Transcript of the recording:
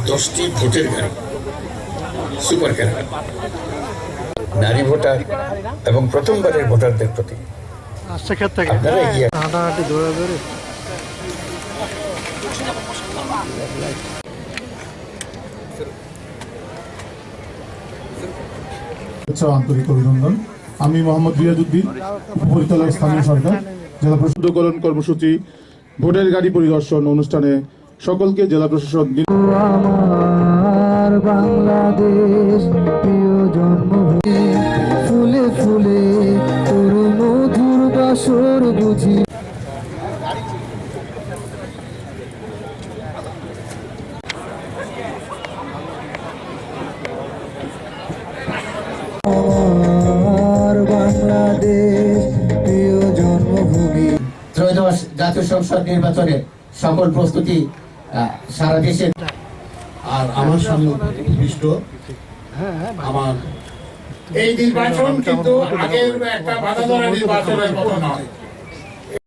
10টি ভোটের গাড়ি সুপার ক্যারাভান নারী ভোটার এবং প্রথমবারের ভোটারদের প্রতি আপনারা এগিয়ে আন্তরিক অভিনন্দন। আমি মোহাম্মদ রিয়াজউদ্দিন, উপরিতলার স্থানীয় সরকার জেলা প্রশাসকরণ কর্মসূচি ভোটের গাড়ি পরিদর্শন অনুষ্ঠানে সকলকে জেলা প্রশাসক বাংলাদেশ প্রিয় জন্মভূমি ফুলে ফুলে তোর মধুর বাসর বুঝি বাংলাদেশ প্রিয় জন্মভূমি। ত্রয়োদশ জাতীয় সংসদ নির্বাচনে সকল প্রস্তুতি সারা দেশে। আর আমার সামনে উপবিষ্ট আমার এই নির্বাচন কিন্তু আগের একটা বাধা ধরা নির্বাচনের মতো নয়।